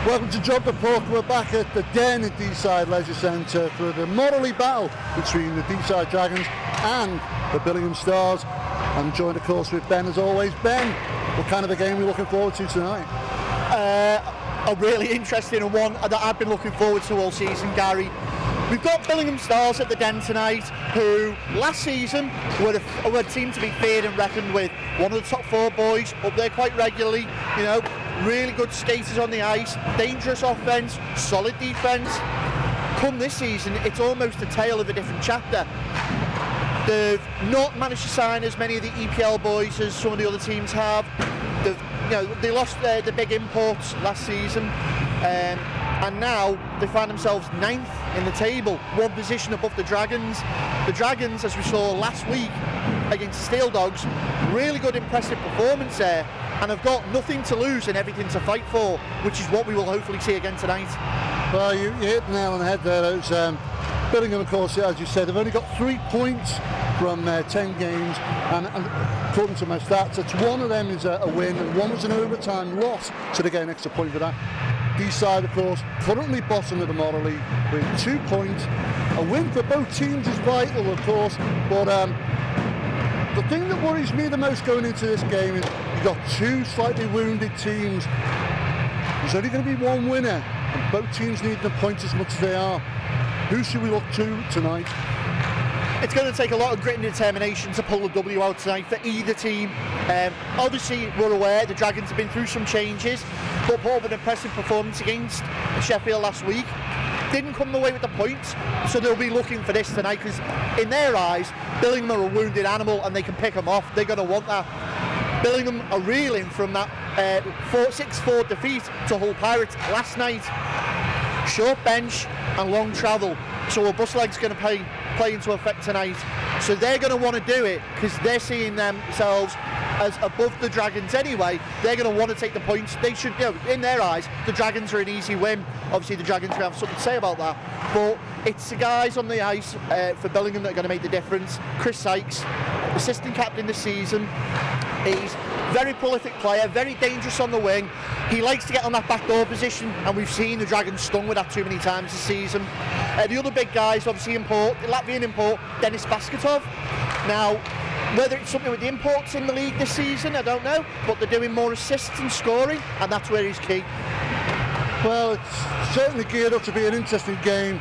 Welcome to Drop the Puck. We're back at the Den at Deeside Leisure Centre for the Morley battle between the Deeside Dragons and the Billingham Stars. I'm joined, of course, with Ben as always. Ben, what kind of a game are you looking forward to tonight? A really interesting one that I've been looking forward to all season, Gary. We've got Billingham Stars at the Den tonight, who last season were a team to be feared and reckoned with. One of the top four boys, up there quite regularly, you know, really good skaters on the ice, dangerous offence, solid defence. Come this season, it's almost a tale of a different chapter. They've not managed to sign as many of the EPL boys as some of the other teams have. They lost the big imports last season, and now they find themselves 9th in the table, one position above the Dragons. The Dragons, as we saw last week against the Steel Dogs, really good, impressive performance there, and have got nothing to lose and everything to fight for, which is what we will hopefully see again tonight. Well, you hit the nail on the head there. It's, Billingham, of course, as you said, they've only got 3 points from 10 games, and according to my stats, it's one of them is a win and one was an overtime loss, so they get an extra point for that. Deeside, of course, currently bottom of the Model League with 2 points. A win for both teams is vital, of course, but the thing that worries me the most going into this game is you've got 2 slightly wounded teams. There's only going to be one winner, and both teams need the points as much as they are. Who should we look to tonight? It's going to take a lot of grit and determination to pull the W out tonight for either team. Obviously, we're aware the Dragons have been through some changes, but put up an impressive performance against Sheffield last week. Didn't come away with the points, so they'll be looking for this tonight, because in their eyes, Billingham are a wounded animal and they can pick them off. They're going to want that. Billingham are reeling from that 6-4 defeat to Hull Pirates last night. Short bench and long travel, so a bus leg's going to play into effect tonight. So they're going to want to do it because they're seeing themselves as above the Dragons anyway. They're going to want to take the points. They should, you know, in their eyes, the Dragons are an easy win. Obviously, the Dragons will have something to say about that, but it's the guys on the ice for Billingham that are going to make the difference. Chris Sykes, assistant captain this season. He's a very prolific player, very dangerous on the wing. He likes to get on that backdoor position, and we've seen the Dragons stung with that too many times this season. The other big guys, obviously Latvian import, Denis Basketov. Now, whether it's something with the imports in the league this season, I don't know, but they're doing more assists and scoring, and that's where he's key. Well, it's certainly geared up to be an interesting game.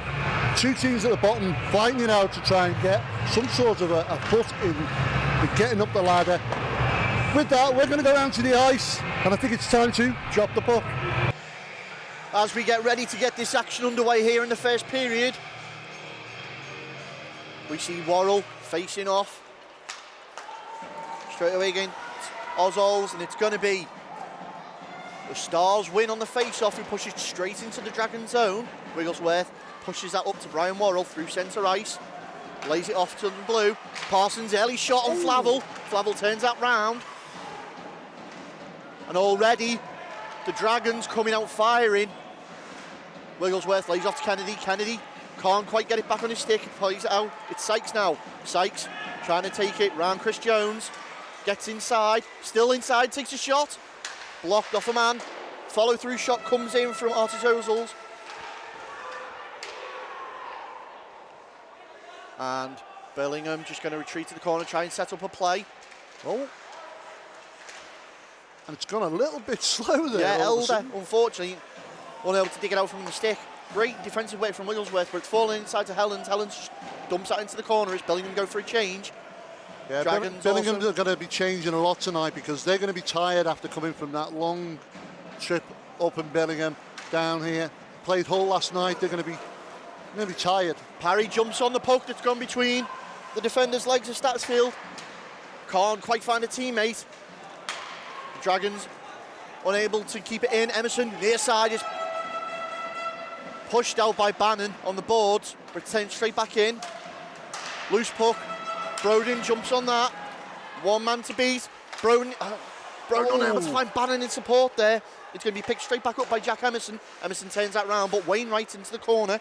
2 teams at the bottom fighting it out to try and get some sort of a foot in getting up the ladder. With that, we're going to go down to the ice, and I think it's time to drop the puck. As we get ready to get this action underway here in the first period, we see Worrell facing off. Straight away again, Ozzols, and it's going to be the Stars win on the face-off, who pushes straight into the Dragon zone. Wigglesworth pushes that up to Brian Worrell through centre ice, lays it off to the blue. Parsons' early shot on Flavel. Flavel turns that round. And already, the Dragons coming out firing. Wigglesworth lays off to Kennedy. Kennedy can't quite get it back on his stick. Plays it out. It's Sykes now. Sykes trying to take it round Chris Jones. Gets inside. Still inside. Takes a shot. Blocked off a man. Follow-through shot comes in from Artis Ozels. And Billingham just going to retreat to the corner, try and set up a play. Oh. And it's gone a little bit slow there. Yeah, Elder, unfortunately, unable to dig it out from the stick. Great defensive work from Wigglesworth, but it's falling inside to Helens. Helens just dumps that into the corner as Billingham go for a change. Yeah, Billingham are going to be changing a lot tonight because they're going to be tired after coming from that long trip up in Billingham, down here. Played Hull last night, they're going to be tired. Parry jumps on the puck that's gone between the defender's legs of Statsfield. Can't quite find a teammate. Dragons unable to keep it in. Emerson near side is pushed out by Bannon on the boards, but sent straight back in. Loose puck. Broden jumps on that. One man to beat. Broden unable to find Bannon in support there. It's going to be picked straight back up by Jack Emerson. Emerson turns that round, but Wainwright into the corner.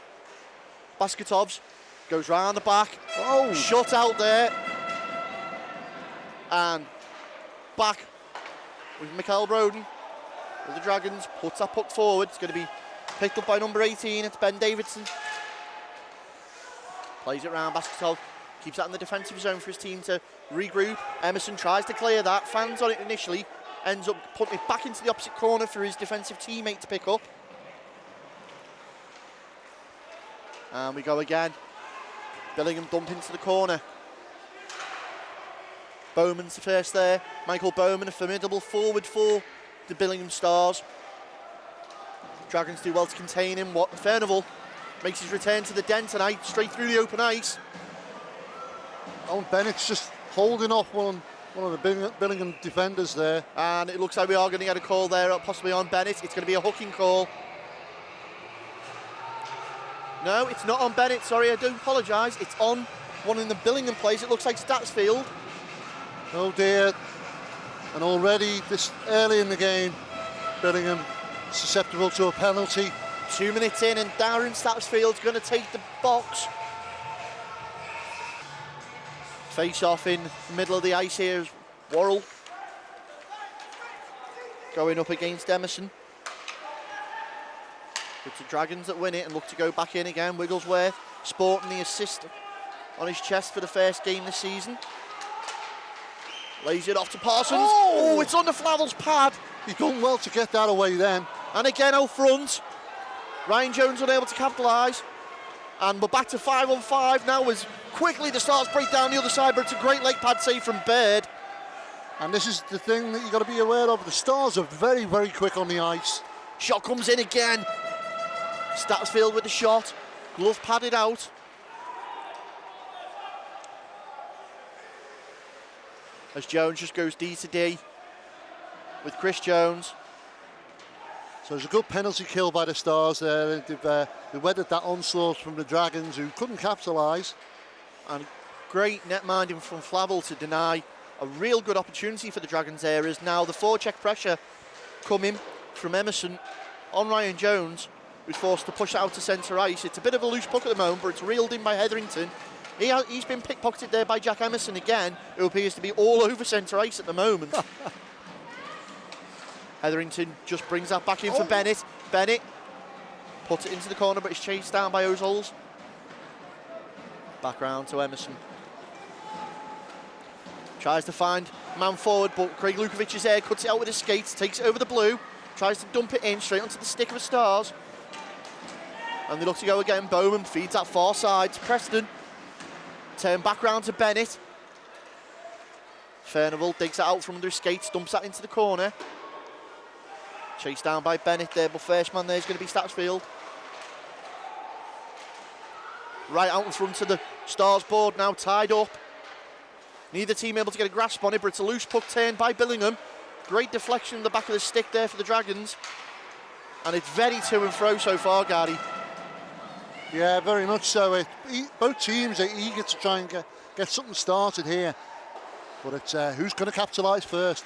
Basketovs goes round the back. Oh, shut out there. And back with Mikael Broden. Well, the Dragons puts that puck forward. It's going to be picked up by number 18. It's Ben Davidson. Plays it round, Basketball. Keeps that in the defensive zone for his team to regroup. Emerson tries to clear that. Fans on it initially. Ends up putting it back into the opposite corner for his defensive teammate to pick up. And we go again. Billingham dump into the corner. Bowman's the first there. Michael Bowman, a formidable forward for the Billingham Stars. Dragons do well to contain him. Furnival makes his return to the den tonight, straight through the open ice. Oh, Bennett's just holding off one of the Billingham defenders there. And it looks like we are going to get a call there, possibly on Bennett. It's going to be a hooking call. No, it's not on Bennett. Sorry, I do apologise. It's on one in the Billingham players. It looks like Statsfield. Oh dear. And already this early in the game, Billingham susceptible to a penalty. 2 minutes in and Darren Statsfield's going to take the box. Face off in the middle of the ice here is Worrell. Going up against Emerson. It's the Dragons that win it and look to go back in again. Wigglesworth sporting the assist on his chest for the first game this season. Lays it off to Parsons. Oh, it's on the Flavel's pad. He's done well to get that away then. And again out front. Ryan Jones unable to capitalise. And we're back to 5-on-5 now as quickly the Stars break down the other side, but it's a great leg pad save from Baird. And this is the thing that you've got to be aware of. The Stars are very, very quick on the ice. Shot comes in again. Statsfield with the shot. Glove padded out. As Jones just goes D to D with Chris Jones. So it's a good penalty kill by the Stars there. They've weathered that onslaught from the Dragons, who couldn't capitalise. And great net minding from Flavel to deny a real good opportunity for the Dragons there. Is now the forecheck pressure coming from Emerson on Ryan Jones, who's forced to push out to centre ice. It's a bit of a loose puck at the moment, but it's reeled in by Hetherington. He's been pickpocketed there by Jack Emerson again, who appears to be all over centre ice at the moment. Hetherington just brings that back in for Bennett. Bennett puts it into the corner, but it's chased down by Ozols. Back round to Emerson. Tries to find man forward, but Craig Lukovic is there, cuts it out with his skates, takes it over the blue, tries to dump it in straight onto the stick of the Stars. And they look to go again. Bowman feeds that far side to Preston. Turn back round to Bennett. Furnival digs it out from under his skates, dumps that into the corner. Chased down by Bennett there, but first man there is going to be Statsfield. Right out in front of the Stars board now, tied up. Neither team able to get a grasp on it, but it's a loose puck turned by Billingham. Great deflection in the back of the stick there for the Dragons. And it's very to and fro so far, Gary. Yeah, very much so. Both teams are eager to try and get something started here. But it's who's going to capitalise first.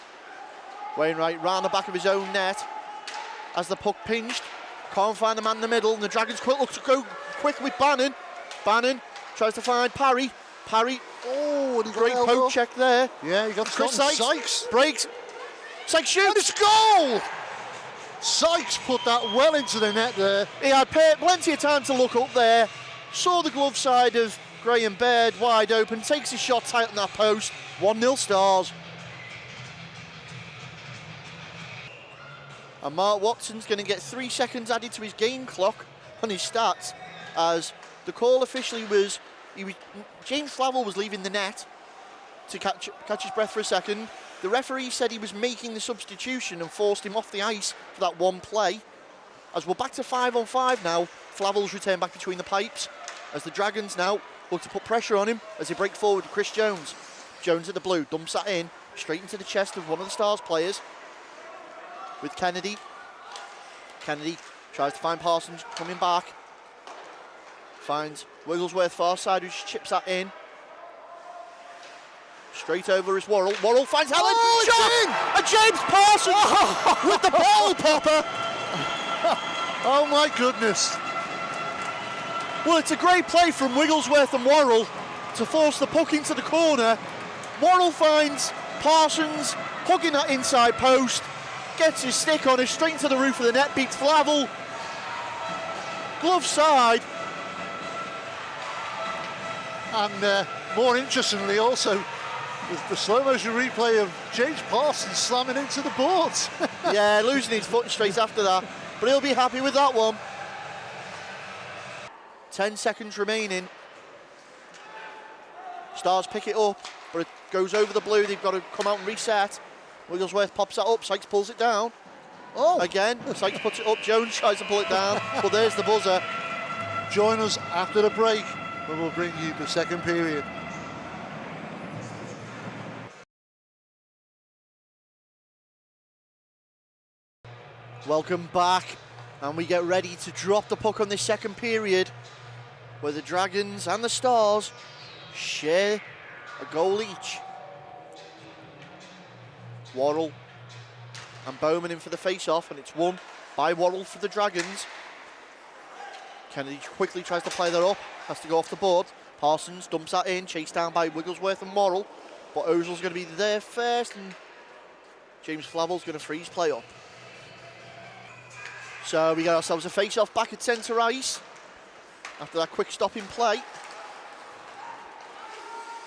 Wainwright round the back of his own net as the puck pinged. Can't find the man in the middle, and the Dragons look to go quick with Bannon. Bannon tries to find Parry. Parry, and great poke check there. Yeah, you got Chris Sykes. Breaks. Sykes shoots. And it's a goal! Sykes put that well into the net there. He had plenty of time to look up there. Saw the glove side of Graham Baird wide open. Takes his shot tight on that post. 1-0 Stars. And Mark Watson's going to get 3 seconds added to his game clock on his stats, as the call officially was James Flavel was leaving the net to catch his breath for a second. The referee said he was making the substitution and forced him off the ice for that one play. As we're back to 5-on-5 now, Flavel's returned back between the pipes, as the Dragons now look to put pressure on him as they break forward to Chris Jones. Jones at the blue, dumps that in, straight into the chest of one of the Stars players. With Kennedy. Kennedy tries to find Parsons coming back. Finds Wigglesworth far side, who chips that in. Straight over is Worrell. Worrell finds Helen. Shot! And James Parsons with the ball popper. Oh my goodness. Well, it's a great play from Wigglesworth and Worrell to force the puck into the corner. Worrell finds Parsons hugging that inside post. Gets his stick on it, straight into the roof of the net, beats Flavel. Glove side. And more interestingly also, the slow motion replay of James Parsons slamming into the boards. Yeah, losing his foot straight after that, but he'll be happy with that one. 10 seconds remaining. Stars pick it up, but it goes over the blue. They've got to come out and reset. Wigglesworth pops that up, Sykes pulls it down. Oh! Again, Sykes puts it up, Jones tries to pull it down, but there's the buzzer. Join us after the break, when we'll bring you the second period. Welcome back, and we get ready to drop the puck on this second period, where the Dragons and the Stars share a goal each. Worrell and Bowman in for the face-off, and it's won by Worrell for the Dragons. Kennedy quickly tries to play that up, has to go off the board. Parsons dumps that in, chased down by Wigglesworth and Worrell, but Ozil's going to be there first, and James Flavel's going to freeze play up. So we get ourselves a face-off back at centre ice after that quick stop in play.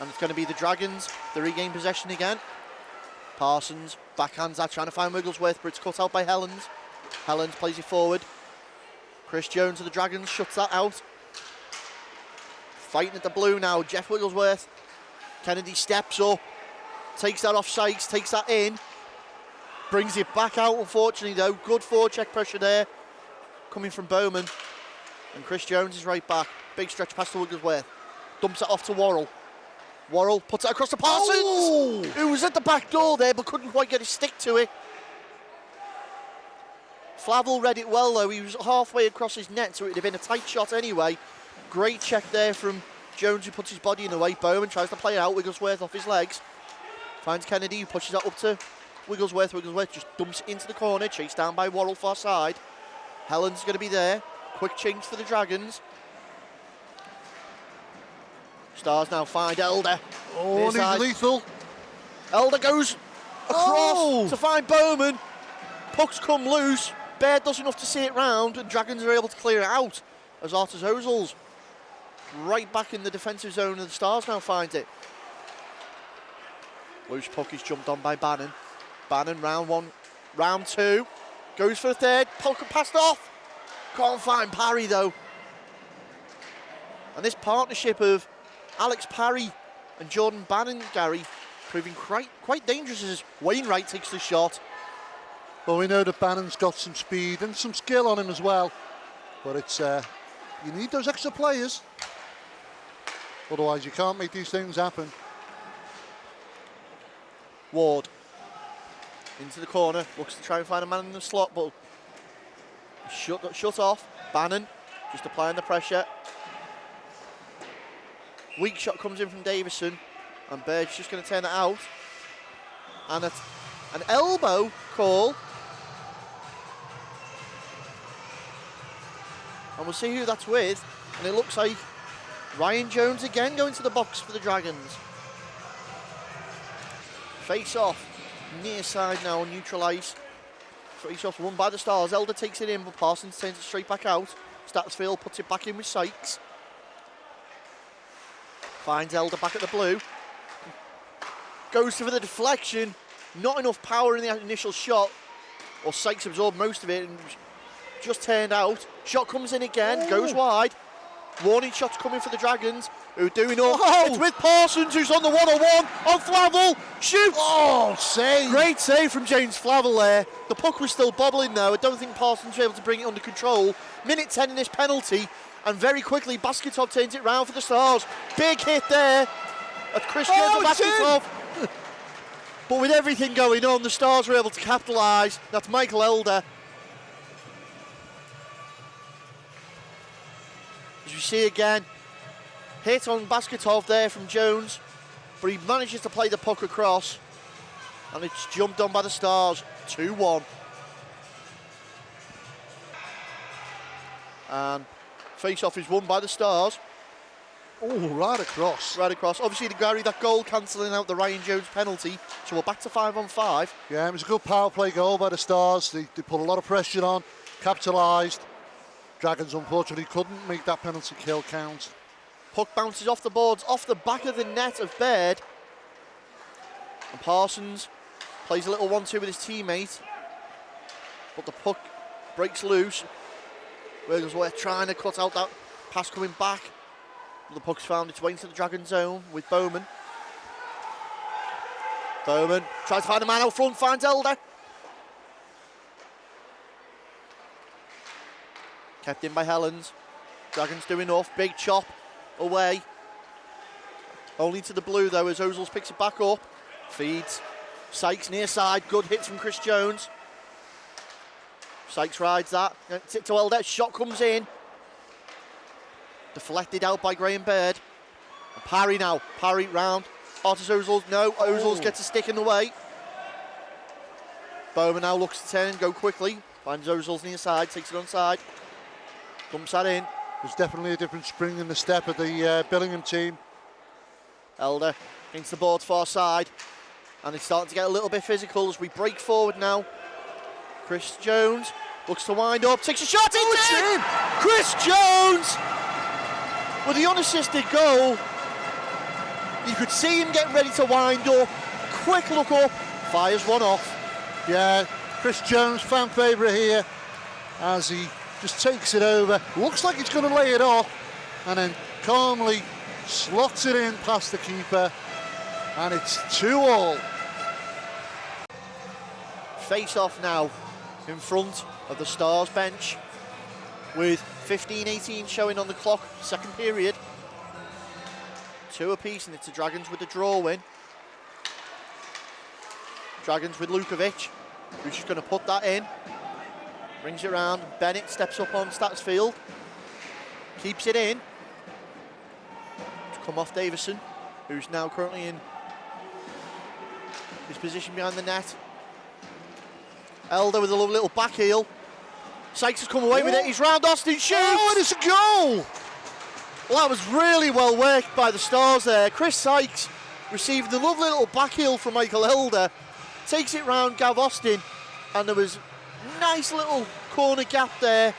And it's going to be the Dragons, the regain possession again. Parsons backhands that, trying to find Wigglesworth, but it's cut out by Helens. Helens plays it forward. Chris Jones of the Dragons shuts that out. Fighting at the blue now, Jeff Wigglesworth. Kennedy steps up, takes that off Sykes, takes that in. Brings it back out, unfortunately, though. Good forecheck pressure there, coming from Bowman. And Chris Jones is right back. Big stretch pass to Wigglesworth. Dumps it off to Worrell. Worrell puts it across to Parsons, who was at the back door there, but couldn't quite get his stick to it. Flavel read it well, though. He was halfway across his net, so it would have been a tight shot anyway. Great check there from Jones, who puts his body in the way. Bowman tries to play it out. Wigglesworth off his legs. Finds Kennedy, who pushes that up to Wigglesworth. Wigglesworth just dumps it into the corner, chased down by Worrell far side. Helen's going to be there. Quick change for the Dragons. Stars now find Elder. Oh, and he's lethal. Elder goes across to find Bowman. Pucks come loose. Baird does enough to see it round, and Dragons are able to clear it out as Artis Ozil's right back in the defensive zone, and the Stars now find it. Loose puck is jumped on by Bannon. Bannon, round one, round two. Goes for a third, puck passed off. Can't find Parry, though. And this partnership of Alex Parry and Jordan Bannon, Gary, proving quite dangerous as Wainwright takes the shot. Well, we know that Bannon's got some speed and some skill on him as well. But it's you need those extra players. Otherwise, you can't make these things happen. Ward into the corner, looks to try and find a man in the slot, but shut off. Bannon just applying the pressure. Weak shot comes in from Davison, and Bird's just going to turn it out. And an elbow call. And we'll see who that's with. And it looks like Ryan Jones again going to the box for the Dragons. Face off, near side now on neutral ice. Face off won by the Stars. Elder takes it in, but Parsons turns it straight back out. Statsfield puts it back in with Sykes. Finds Elder back at the blue. Goes for the deflection. Not enough power in the initial shot. Or Sykes absorbed most of it and just turned out. Shot comes in again, goes wide. Warning shots coming for the Dragons, who do enough. It's with Parsons, who's on the 1-on-1 on Flavel. Shoots! Oh, save! Great save from James Flavel there. The puck was still bobbling though. I don't think Parsons was able to bring it under control. Minute 10 in this penalty, and very quickly Basketov turns it round for the Stars. Big hit there at Chris Jones Basketov. But with everything going on, the Stars were able to capitalise. That's Michael Elder. As we see again, hit on Basketov there from Jones, but he manages to play the puck across, and it's jumped on by the Stars, 2-1. And face-off is won by the Stars. Oh, right across. Right across. Obviously, Gary, that goal cancelling out the Ryan Jones penalty, so we're back to 5-on-5. Yeah, it was a good power play goal by the Stars. They put a lot of pressure on, capitalised. Dragons unfortunately couldn't make that penalty kill count. Puck bounces off the boards, off the back of the net of Baird. And Parsons plays a little 1-2 with his teammate. But the puck breaks loose. Wigglesworth trying to cut out that pass coming back. But the puck's found its way into the Dragon zone with Bowman. Bowman tries to find a man out front, finds Elder. Kept in by Helens. Dragons do enough. Big chop away. Only to the blue though as Ozils picks it back up. Feeds. Sykes near side. Good hit from Chris Jones. Sykes rides that. Tip to Elder. Shot comes in. Deflected out by Graham Baird. And Parry now. Parry round. Artis Ozils. No. Ozils gets a stick in the way. Bowman now looks to turn and go quickly. Finds Ozils near side. Takes it onside. Dumps that in. There's definitely a different spring in the step of the Billingham team. Elder against the board far side. And it's starting to get a little bit physical as we break forward now. Chris Jones looks to wind up. Takes a shot. It's in! Chris Jones! With the unassisted goal. You could see him getting ready to wind up. Quick look up. Fires one off. Yeah, Chris Jones, fan favourite here, as he just takes it over. Looks like he's going to lay it off, and then calmly slots it in past the keeper, and it's 2-2. Face off now in front of the Stars bench with 15-18 showing on the clock, second period. 2 apiece, and it's the Dragons with the draw win. Dragons with Lukovic, who's just going to put that in. Brings it round. Bennett steps up on Statsfield. Keeps it in. To come off Davison, who's now currently in his position behind the net. Elder with a lovely little back heel. Sykes has come away with it. He's round Austin. Shoots! Oh, and it's a goal! Well, that was really well worked by the Stars there. Chris Sykes received the lovely little back heel from Michael Elder. Takes it round Gav Austin. And there was a nice little corner gap there.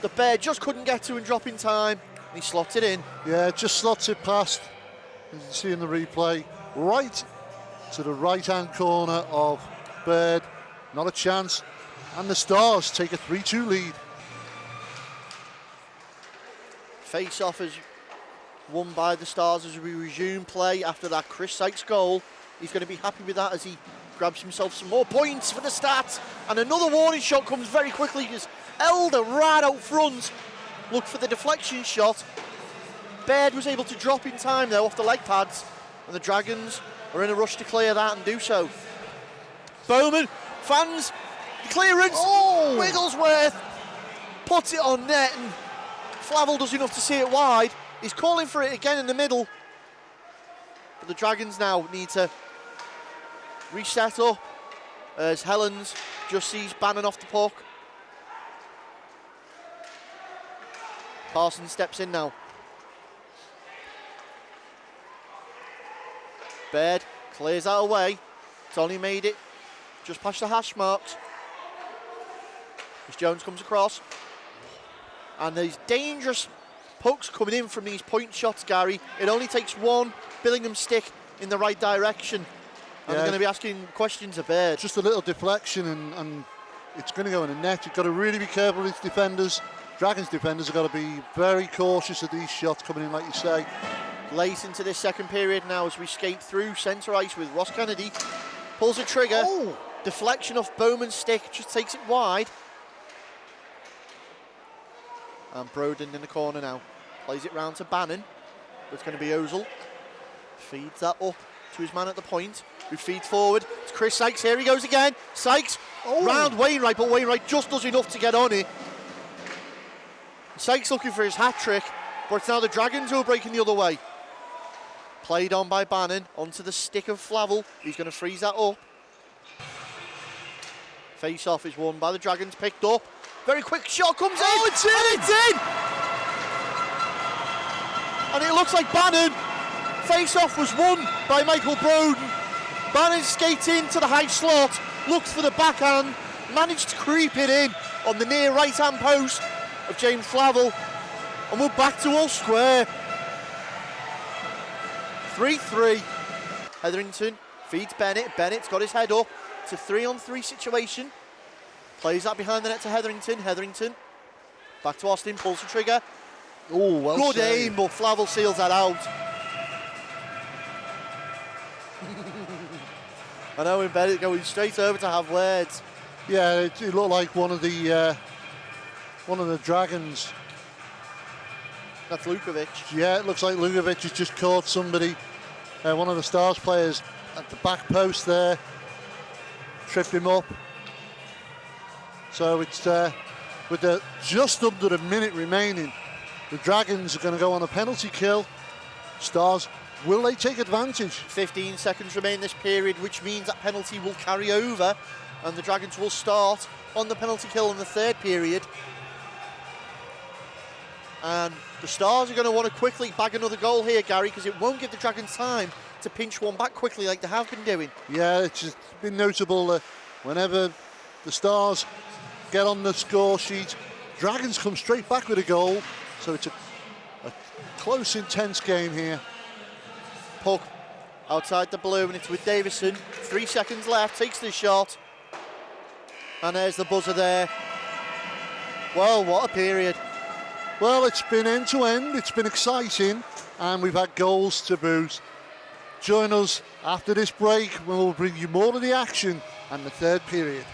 The Bear just couldn't get to and drop in time. He slots it in. Yeah, just slots it past, as you can see in the replay, right to the right-hand corner of Baird. Not a chance. And the Stars take a 3-2 lead. Face-off is won by the Stars as we resume play after that Chris Sykes goal. He's going to be happy with that as he grabs himself some more points for the stats. And another warning shot comes very quickly as Elder right out front looked for the deflection shot. Baird was able to drop in time though off the leg pads, and the Dragons are in a rush to clear that and do so. Bowman, fans, the clearance. Oh! Wigglesworth puts it on net, and Flavel does enough to see it wide. He's calling for it again in the middle. But the Dragons now need to reset up as Helens just sees Bannon off the puck. Parsons steps in now. Baird clears that away. It's only made it just past the hash marks. As Jones comes across. And these dangerous pucks coming in from these point shots, Gary. It only takes one Billingham stick in the right direction. And they're going to be asking questions of Baird. Just a little deflection and it's going to go in the net. You've got to really be careful with defenders. Dragons defenders have got to be very cautious of these shots coming in, like you say. Late into this second period now as we skate through centre ice with Ross Kennedy. Pulls the trigger. Oh. Deflection off Bowman's stick, just takes it wide. And Broden in the corner now. Plays it round to Bannon. It's going to be Ozil. Feeds that up to his man at the point. Who feeds forward. It's Chris Sykes. Here he goes again. Sykes round Wainwright, but Wainwright just does enough to get on it. Sykes looking for his hat-trick, but it's now the Dragons who are breaking the other way. Played on by Bannon, onto the stick of Flavel. He's going to freeze that up. Face-off is won by the Dragons, picked up. Very quick shot comes in. It's in! And it's in! and it looks like Bannon. Face-off was won by Michael Broden. Bannon skates into the high slot, looks for the backhand, managed to creep it in on the near right-hand post of James Flavel, and we're back to all square. 3-3. Hetherington feeds Bennett. Bennett's got his head up. It's a 3-on-3 situation. Plays that behind the net to Hetherington. Hetherington back to Austin, pulls the trigger. Oh, well good saved. aim, but Flavel seals that out. I know, in Bennett going straight over to have words. Yeah, it looked like one of the Dragons. That's Lukovic. Yeah, it looks like Lukovic has just caught somebody, one of the Stars players at the back post there, tripped him up. So it's with just under a minute remaining, the Dragons are going to go on a penalty kill. Stars, will they take advantage? 15 seconds remain this period, which means that penalty will carry over, and the Dragons will start on the penalty kill in the third period. And the Stars are going to want to quickly bag another goal here, Gary, because it won't give the Dragons time to pinch one back quickly like they have been doing. Yeah, it's just been notable that whenever the Stars get on the score sheet, Dragons come straight back with a goal. So it's a close, intense game here. Puck outside the blue, and it's with Davison. 3 seconds left, takes the shot. And there's the buzzer there. Well, what a period. Well, it's been end to end, it's been exciting, and we've had goals to boot. Join us after this break when we'll bring you more of the action and the third period.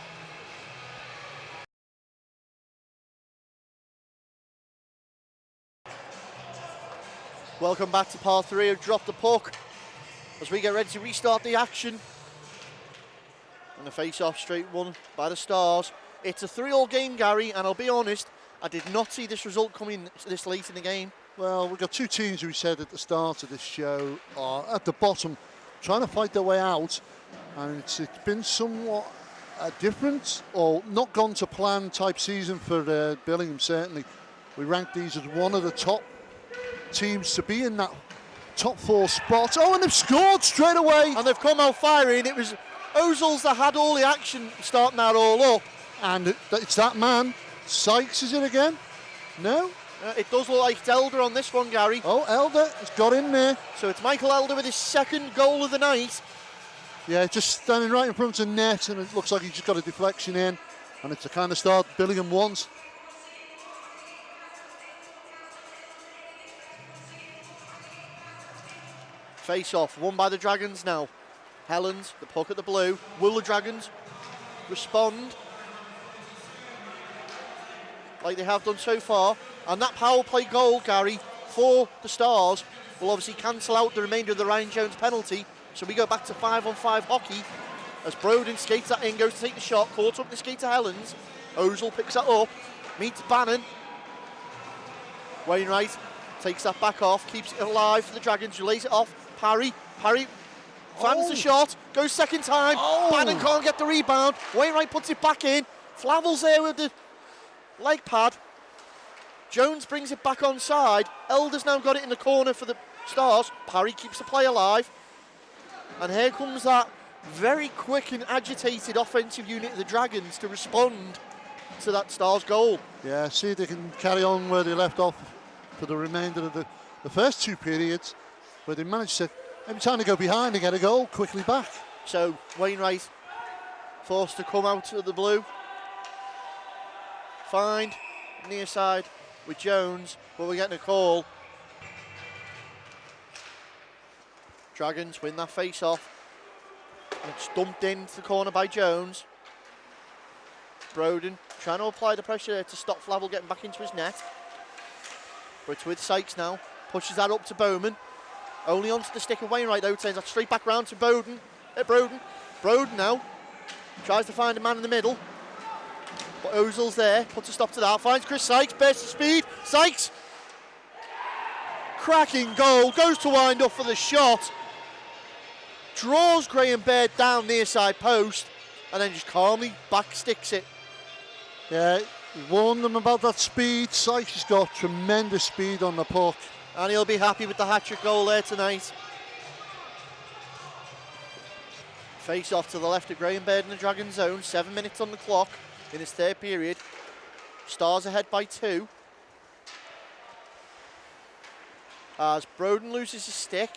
Welcome back to part 3 of Drop the Puck as we get ready to restart the action. And the face-off straight won by the Stars. It's a 3-3 game, Gary, and I'll be honest, I did not see this result coming this late in the game. Well, we've got two teams who we said at the start of this show are at the bottom, trying to fight their way out, and it's been somewhat different, or not gone to plan type season for Billingham, certainly. We rank these as one of the top teams to be in that top 4 spot. Oh, and they've scored straight away. And they've come out firing. It was Ozils that had all the action starting that all up. And it's that man, Sykes, is it again? No? It does look like it's Elder on this one, Gary. Oh, Elder has got in there. So it's Michael Elder with his second goal of the night. Yeah, just standing right in front of the net, and it looks like he's just got a deflection in, and it's the kind of start Billingham wants. Face-off, won by the Dragons now. Helens, the puck at the blue. Will the Dragons respond like they have done so far? And that power play goal, Gary, for the Stars will obviously cancel out the remainder of the Ryan Jones penalty. So we go back to 5-on-5 hockey as Broden skates that in, goes to take the shot, caught up the skate to Helens. Ozil picks that up, meets Bannon. Wainwright takes that back off, keeps it alive for the Dragons, relays it off. Parry fans the shot, goes second time. Bannon can't get the rebound. Wainwright puts it back in. Flavel's there with the leg pad. Jones brings it back onside. Elder's now got it in the corner for the Stars. Parry keeps the play alive. And here comes that very quick and agitated offensive unit of the Dragons to respond to that Stars goal. Yeah, see if they can carry on where they left off for the remainder of the first 2 periods, where they managed to, every time they go behind, they get a goal quickly back. So Wainwright forced to come out of the blue. Find near side with Jones, but we're getting a call. Dragons win that face-off. It's dumped into the corner by Jones. Broden trying to apply the pressure there to stop Flavel getting back into his net. But it's with Sykes now. Pushes that up to Bowman. Only onto the stick of Wainwright though. Turns that straight back round to Broden. Broden now tries to find a man in the middle. But Ozil's there. Puts a stop to that. Finds Chris Sykes. Bursts of speed. Sykes. Cracking goal. Goes to wind up for the shot. Draws Graham Baird down near side post. And then just calmly back sticks it. Yeah, we warned them about that speed. Sykes has got tremendous speed on the puck. And he'll be happy with the hat-trick goal there tonight. Face off to the left of Graham Baird in the Dragon zone. 7 minutes on the clock in his third period. Stars ahead by 2. As Broden loses his stick.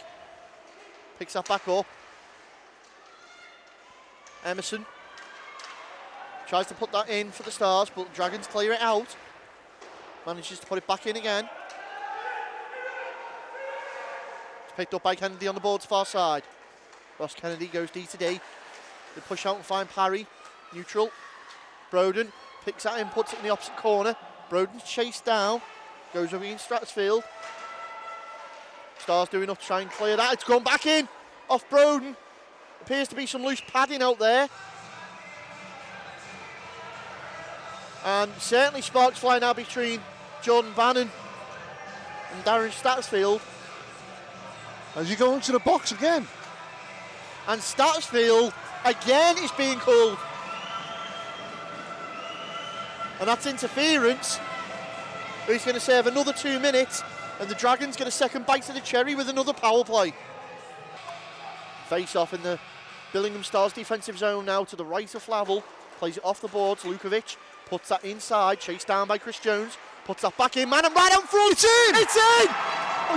Picks that back up. Emerson tries to put that in for the Stars, but the Dragons clear it out. Manages to put it back in again. It's picked up by Kennedy on the board's far side. Ross Kennedy goes D to D. They push out and find Parry. Neutral. Broden picks that in, puts it in the opposite corner. Broden's chased down. Goes over in Stratsfield. Stars doing enough to try and clear that. It's gone back in. Off Broden. Appears to be some loose padding out there. And certainly sparks fly now between Jordan Bannon and Darren Statsfield. As you go into the box again. And Statsfield again is being called. And that's interference. He's going to serve another 2 minutes, and the Dragons get a second bite of the cherry with another power play. Face off in the Billingham Stars defensive zone now to the right of Flavel. Plays it off the boards. Lukovic puts that inside, chased down by Chris Jones. Puts that back in, man, and right out front. It's in! It's in!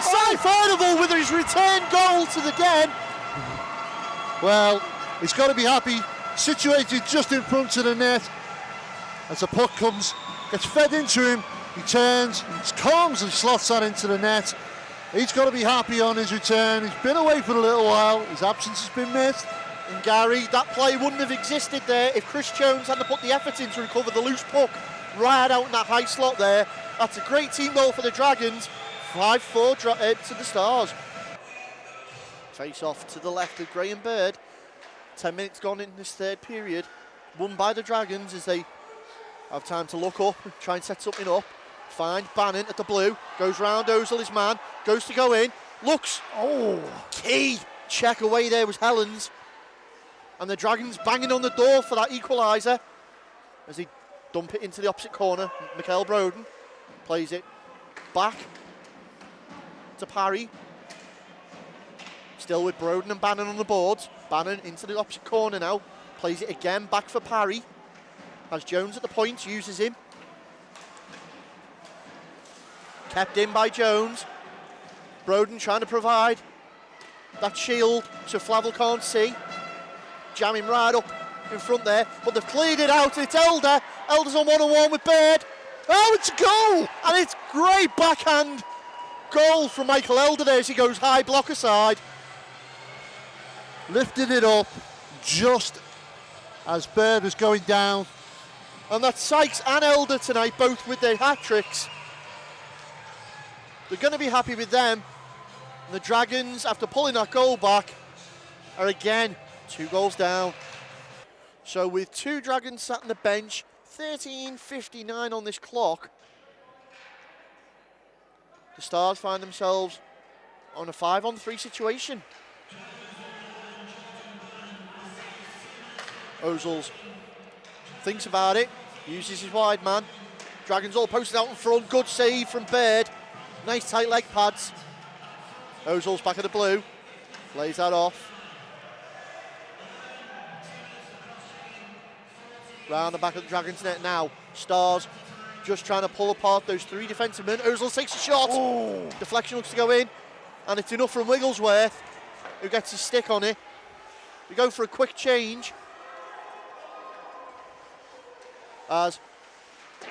Cy Furnival with his return goal to the den. Well, he's got to be happy. Situated just in front of the net. As the puck comes, gets fed into him, he turns, calmly slots that into the net. He's got to be happy on his return. He's been away for a little while. His absence has been missed. And Gary, that play wouldn't have existed there if Chris Jones hadn't put the effort in to recover the loose puck right out in that high slot there. That's a great team goal for the Dragons. 5-4 to the Stars. Face off to the left of Graham Baird. 10 minutes gone in this third period. Won by the Dragons as they have time to look up, try and set something up. Find Bannon at the blue. Goes round Ozil, his man. Goes to go in. Looks. Oh, key. Check away there was Helens. And the Dragons banging on the door for that equaliser as they dump it into the opposite corner. Mikael Broden plays it back to Parry. Still with Broden and Bannon on the boards. Bannon into the opposite corner now. Plays it again back for Parry. Has Jones at the point, uses him. Kept in by Jones. Broden trying to provide that shield so Flavel can't see. Jamming right up in front there, but they've cleared it out. It's Elder. Elder's on one-on-one with Baird. Oh, it's a goal! And it's great backhand goal from Michael Elder there as he goes high blocker side. Lifted it up just as Baird was going down. And that's Sykes and Elder tonight, both with their hat-tricks. They're going to be happy with them. And the Dragons, after pulling that goal back, are again 2 goals down. So with 2 Dragons sat on the bench, 13:59 on this clock, the Stars find themselves on a 5-on-3 situation. Ozils thinks about it, uses his wide man. Dragons all posted out in front, good save from Baird. Nice tight leg pads. Ozils back at the blue, lays that off. Round the back of the Dragons net now. Stars just trying to pull apart those 3 defensive men. Ozils takes a shot. Oh. Deflection looks to go in. And it's enough from Wigglesworth, who gets his stick on it. We go for a quick change. As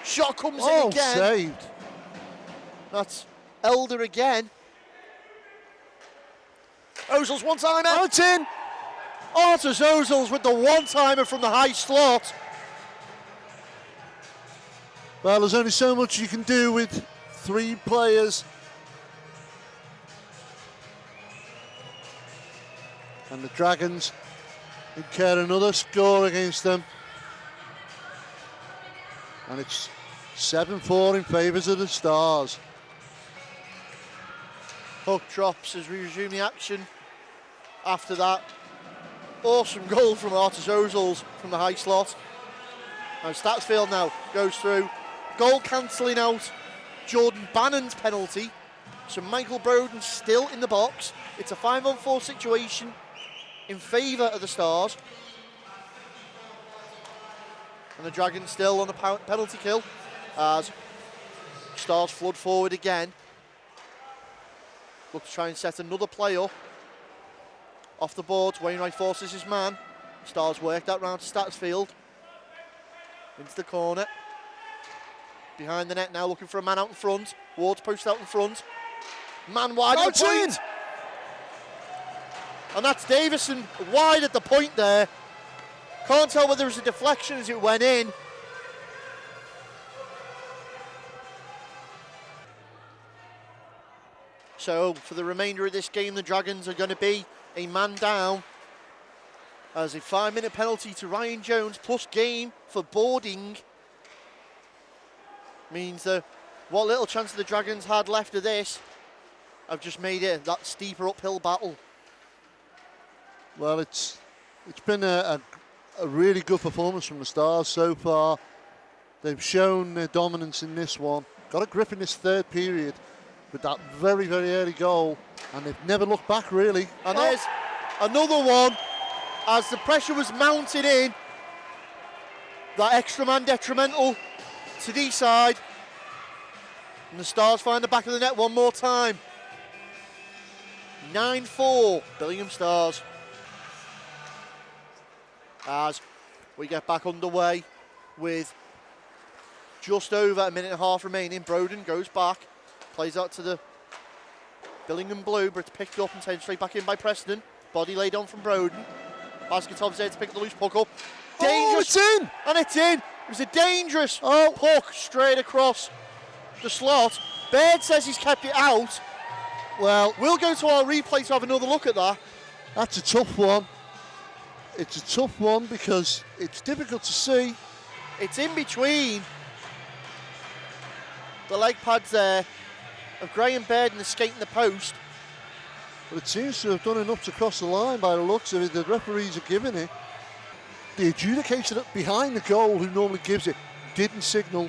shot comes in again. Saved. That's Elder again. Ozils one-timer. Oh, it's in. Artus Ozils with the one-timer from the high slot. Well, there's only so much you can do with 3 players. And the Dragons incur another score against them. And it's 7-4 in favour of the Stars. Puck drops as we resume the action. After that, awesome goal from Artus Ozils from the high slot. And Statsfield now goes through. Goal cancelling out Jordan Bannon's penalty. So Michael Broden still in the box. It's a 5-on-4 situation in favour of the Stars. And the Dragons still on the penalty kill as Stars flood forward again. Look to try and set another play up. Off the boards, Wainwright forces his man. Stars work that round to Statsfield. Into the corner. Behind the net now, looking for a man out in front. Ward's post out in front. Man wide at the point. And that's Davison wide at the point there. Can't tell whether it was a deflection as it went in. So for the remainder of this game, the Dragons are going to be a man down as a 5-minute penalty to Ryan Jones plus game for boarding means that what little chance the Dragons had left of this have just made it that steeper uphill battle. Well, it's been a really good performance from the Stars so far. They've shown their dominance in this one. Got a grip in this third period with that very, very early goal, and they've never looked back really. And there's another one as the pressure was mounted in. That extra man detrimental to the side. And the Stars find the back of the net one more time. 9-4, Billingham Stars. As we get back underway with just over a minute and a half remaining. Broden goes back, plays out to the Billingham Blue, but it's picked up and taken straight back in by Preston. Body laid on from Broden. Basketov's there to pick the loose puck up. Dangerous. Oh, it's in! And it's in! It was a dangerous puck straight across the slot. Baird says he's kept it out. Well, we'll go to our replay to have another look at that. That's a tough one. It's a tough one because it's difficult to see. It's in between the leg pads there of Graham Baird and the skate in the post. But it seems to have done enough to cross the line by the looks of it. The referees are giving it. The adjudicator behind the goal, who normally gives it, didn't signal.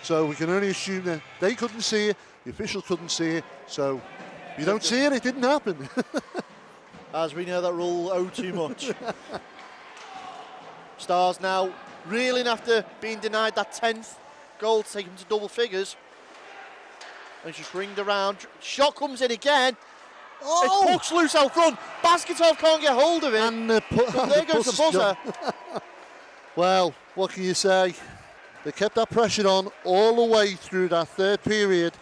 So we can only assume that they couldn't see it, the officials couldn't see it. So if you don't see it, it didn't happen. As we know that rule too much. Stars now reeling after being denied that 10th goal to take them to double figures. And just ringed around. Shot comes in again. It's puck's loose out front. Basketov can't get hold of it. And there goes the buzzer. Well, what can you say? They kept that pressure on all the way through that third period.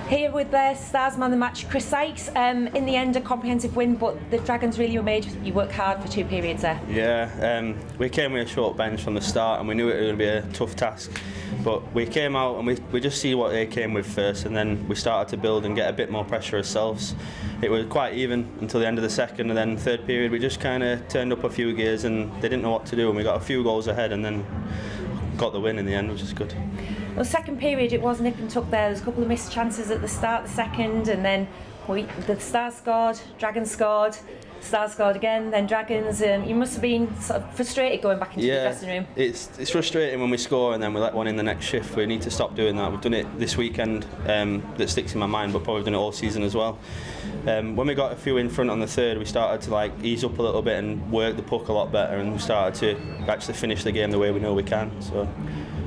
Here with their Stars man of the match, Chris Sykes. In the end, a comprehensive win, but the Dragons really were made. You worked hard for 2 periods there. Yeah, we came with a short bench from the start, and we knew it was going to be a tough task. But we came out and we just see what they came with first, and then we started to build and get a bit more pressure ourselves. It was quite even until the end of the second, and then third period we just kind of turned up a few gears, and they didn't know what to do, and we got a few goals ahead, and then got the win in the end, which is good. Well, second period, it was nip and tuck there. There was a couple of missed chances at the start, the second, and then the Stars scored, Dragons scored, Stars scored again, then Dragons. You must have been sort of frustrated going back into the dressing room. It's frustrating when we score and then we let one in the next shift. We need to stop doing that. We've done it this weekend, that sticks in my mind, but probably done it all season as well. When we got a few in front on the third, we started to ease up a little bit and work the puck a lot better, and we started to actually finish the game the way we know we can. So.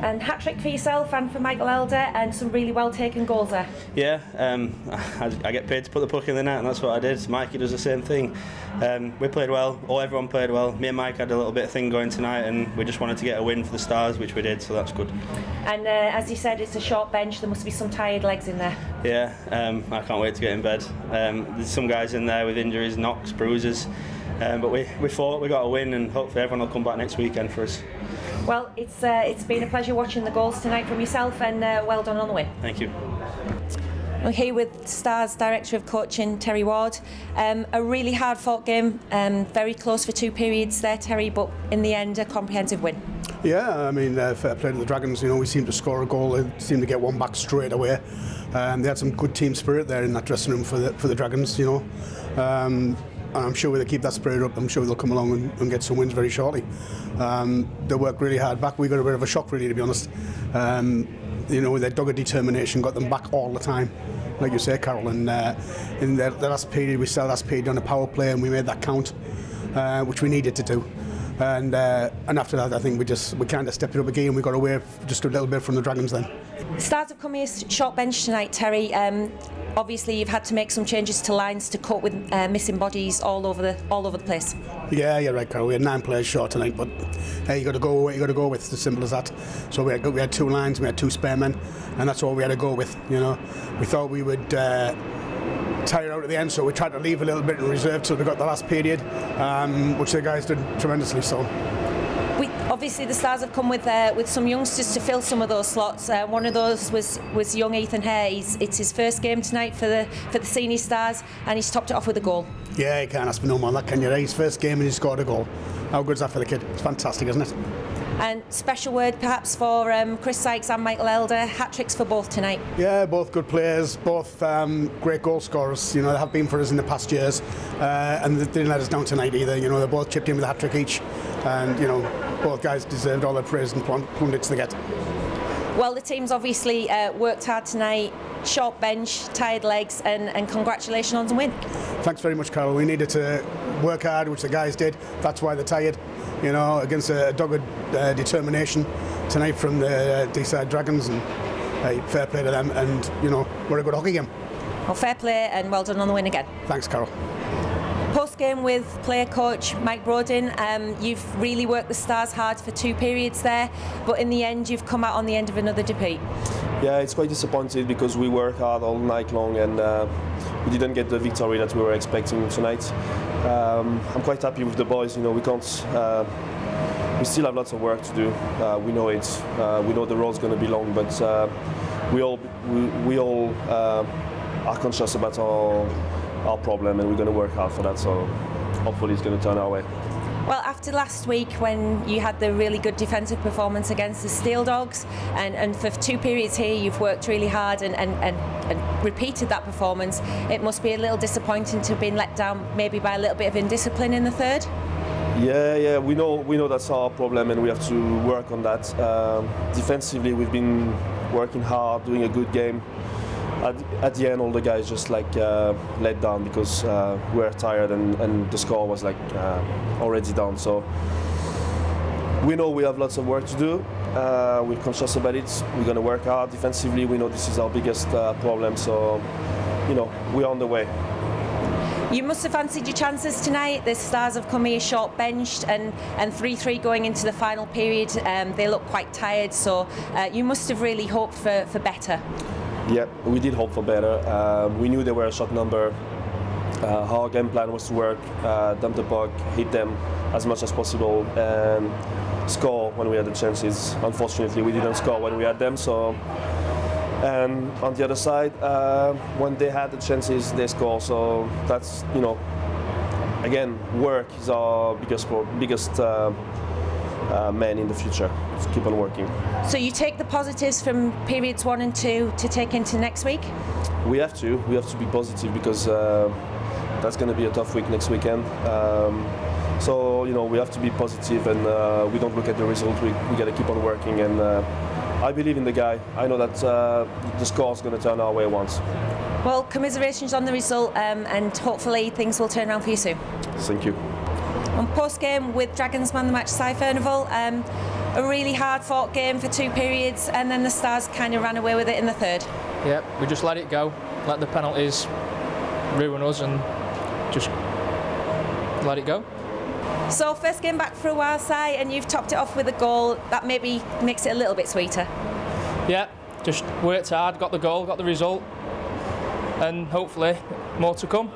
And hat-trick for yourself and for Michael Elder, and some really well-taken goals there. Yeah, I get paid to put the puck in the net, and that's what I did. Mikey does the same thing. We played well, everyone played well. Me and Mike had a little bit of thing going tonight, and we just wanted to get a win for the Stars, which we did, so that's good. And as you said, it's a short bench, there must be some tired legs in there. Yeah, I can't wait to get in bed. There's some guys in there with injuries, knocks, bruises, but we fought, we got a win, and hopefully everyone will come back next weekend for us. Well, it's been a pleasure watching the goals tonight from yourself, and well done on the win. Thank you. I'm here with Stars Director of Coaching, Terry Ward. A really hard-fought game, very close for 2 periods there, Terry, but in the end, a comprehensive win. Yeah, I mean, fair play to the Dragons. You know, we seemed to score a goal, they seemed to get one back straight away. They had some good team spirit there in that dressing room for the Dragons. You know, I'm sure they keep that spirit up. I'm sure they'll come along and get some wins very shortly. They worked really hard back. We got a bit of a shock, really, to be honest. You know, their dogged determination got them back all the time, like you say, Carol. And in the last period, we started last period on a power play, and we made that count, which we needed to do. And after that, I think we kind of stepped it up again. We got away just a little bit from the Dragons then. Stars have come here short bench tonight, Terry. Obviously, you've had to make some changes to lines to cope with missing bodies all over the place. Yeah, you're right, Carol. We had 9 players short tonight, but hey, you got to go what you got to go with. It's as simple as that. So we had 2 lines, we had 2 spare men, and that's all we had to go with. You know, we thought we would tire out at the end, so we tried to leave a little bit in reserve till we got the last period, which the guys did tremendously. So. Obviously, the Stars have come with some youngsters to fill some of those slots. One of those was young Ethan Hare. It's his first game tonight for the senior Stars, and he's topped it off with a goal. Yeah, you can't ask for no more than that, can you? His first game and he scored a goal. How good's that for the kid? It's fantastic, isn't it? And special word perhaps for Chris Sykes and Michael Elder. Hat-tricks for both tonight. Yeah, both good players, both great goal scorers. You know, they have been for us in the past years, and they didn't let us down tonight either. You know, they both chipped in with a hat-trick each, and you know, both guys deserved all their praise and plaudits they get. Well, the team's obviously worked hard tonight. Short bench, tired legs, and congratulations on the win. Thanks very much, Carol. We needed to work hard, which the guys did. That's why they're tired. You know, against a dogged determination tonight from the D-side Dragons, and fair play to them. And you know, we're a good hockey game. Well, fair play and well done on the win again. Thanks, Carol. Post-game with player coach Mike Brodin, you've really worked the Stars hard for 2 periods there, but in the end you've come out on the end of another defeat. Yeah, it's quite disappointing because we worked hard all night long and we didn't get the victory that we were expecting tonight. I'm quite happy with the boys. You know, we can't. We still have lots of work to do. We know it. We know the road's going to be long, but we all are conscious about our problem, and we're going to work hard for that. So hopefully, it's going to turn our way. Well, after last week when you had the really good defensive performance against the Steel Dogs, and for 2 periods here you've worked really hard and repeated that performance, it must be a little disappointing to have been let down maybe by a little bit of indiscipline in the third? Yeah, we know that's our problem and we have to work on that. Defensively, we've been working hard, doing a good game. At the end, all the guys just like let down because we were tired and the score was like already down. So we know we have lots of work to do. We're conscious about it. We're going to work hard defensively. We know this is our biggest problem. So you know, we're on the way. You must have fancied your chances tonight. The Stars have come here short benched and 3-3 going into the final period. They look quite tired, so you must have really hoped for better. Yeah, we did hope for better. We knew they were a short number. Our game plan was to work, dump the puck, hit them as much as possible, and score when we had the chances. Unfortunately, we didn't score when we had them. So, and on the other side, when they had the chances, they score. So that's, you know, again, work is our biggest man in the future. Just keep on working. So you take the positives from periods 1 and 2 to take into next week? We have to be positive because that's going to be a tough week next weekend. So you know, we have to be positive and we don't look at the result. We got to keep on working, and I believe in the guy. I know that the score is going to turn our way once. Well, commiserations on the result, and hopefully things will turn around for you soon. Thank you. On post-game with Dragons man the match, Cy Furnival, a really hard-fought game for 2 periods, and then the Stars kind of ran away with it in the third. Yeah, we just let it go, let the penalties ruin us, and just let it go. So first game back for a while, Cy, and you've topped it off with a goal. That maybe makes it a little bit sweeter. Yeah, just worked hard, got the goal, got the result, and hopefully more to come.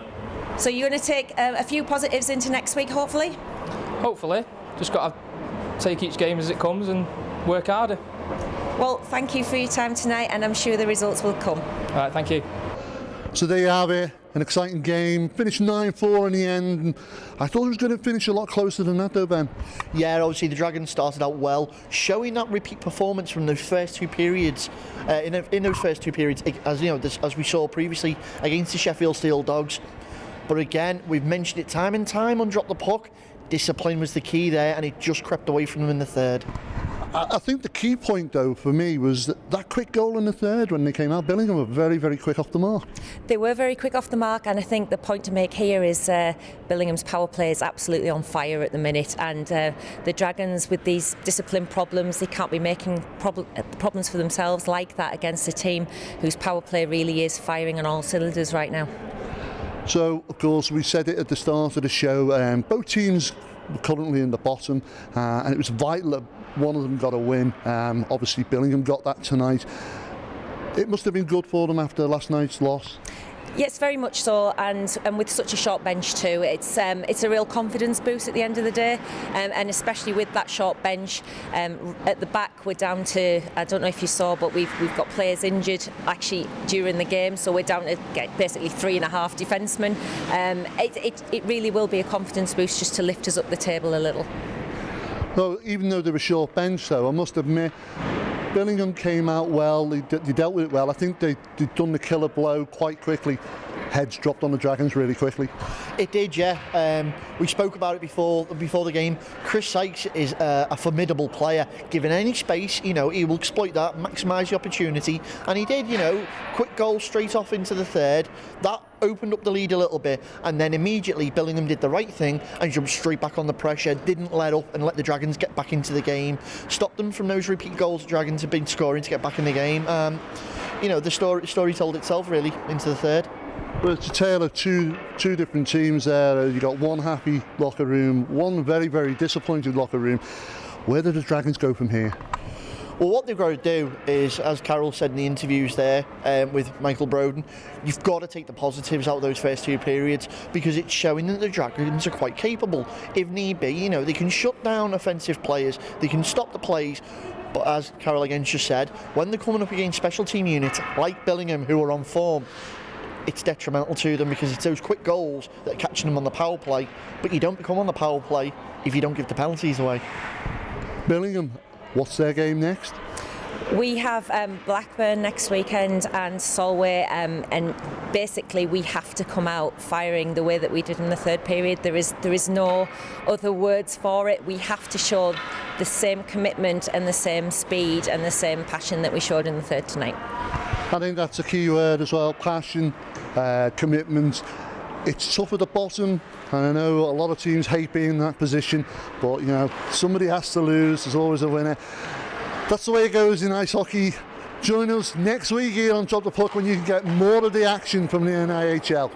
So you're going to take a few positives into next week, hopefully? Hopefully. Just got to take each game as it comes and work harder. Well, thank you for your time tonight, and I'm sure the results will come. All right, thank you. So there you have it, an exciting game. Finished 9-4 in the end. And I thought it was going to finish a lot closer than that, though, Ben. Yeah, obviously the Dragons started out well, showing that repeat performance from those first 2 periods. In those first 2 periods, as you know, as we saw previously against the Sheffield Steel Dogs. But again, we've mentioned it time and time on Drop the Puck. Discipline was the key there, and it just crept away from them in the third. I think the key point, though, for me was that quick goal in the third when they came out. Billingham were very, very quick off the mark. They were very quick off the mark, and I think the point to make here is Billingham's power play is absolutely on fire at the minute, and the Dragons, with these discipline problems, they can't be making problems for themselves like that against a team whose power play really is firing on all cylinders right now. So, of course, we said it at the start of the show, both teams were currently in the bottom, and it was vital that one of them got a win. Obviously, Billingham got that tonight. It must have been good for them after last night's loss. Yes, very much so, and with such a short bench too, it's a real confidence boost at the end of the day, and especially with that short bench. At the back, we're down to, I don't know if you saw, but we've got players injured actually during the game, so we're down to get basically 3.5 defencemen. It really will be a confidence boost just to lift us up the table a little. Well, even though they were short bench, though, I must admit, Billingham came out well, they dealt with it well. I think they'd done the killer blow quite quickly. Heads dropped on the Dragons really quickly. It did, yeah. We spoke about it before the game. Chris Sykes is a formidable player. Given any space, he will exploit that, maximise the opportunity, and he did. Quick goal straight off into the third. That opened up the lead a little bit, and then immediately Billingham did the right thing and jumped straight back on the pressure. Didn't let up and let the Dragons get back into the game. Stopped them from those repeat goals the Dragons have been scoring to get back in the game. The story told itself really into the third. Well, it's a tale of two different teams there. You got one happy locker room, one very, very disappointed locker room. Where do the Dragons go from here? Well, what they've got to do is, as Carol said in the interviews there with Michael Broden, you've got to take the positives out of those first two periods, because it's showing that the Dragons are quite capable. If need be, they can shut down offensive players, they can stop the plays. But as Carol again just said, when they're coming up against special team units like Billingham, who are on form, it's detrimental to them, because it's those quick goals that are catching them on the power play. But you don't become on the power play if you don't give the penalties away. Billingham, what's their game next? We have Blackburn next weekend and Solway, and basically we have to come out firing the way that we did in the third period. There is no other words for it. We have to show the same commitment and the same speed and the same passion that we showed in the third tonight. I think that's a key word as well, passion, commitment. It's tough at the bottom, and I know a lot of teams hate being in that position, but somebody has to lose. There's always a winner. That's the way it goes in ice hockey. Join us next week here on Drop the Puck when you can get more of the action from the NIHL.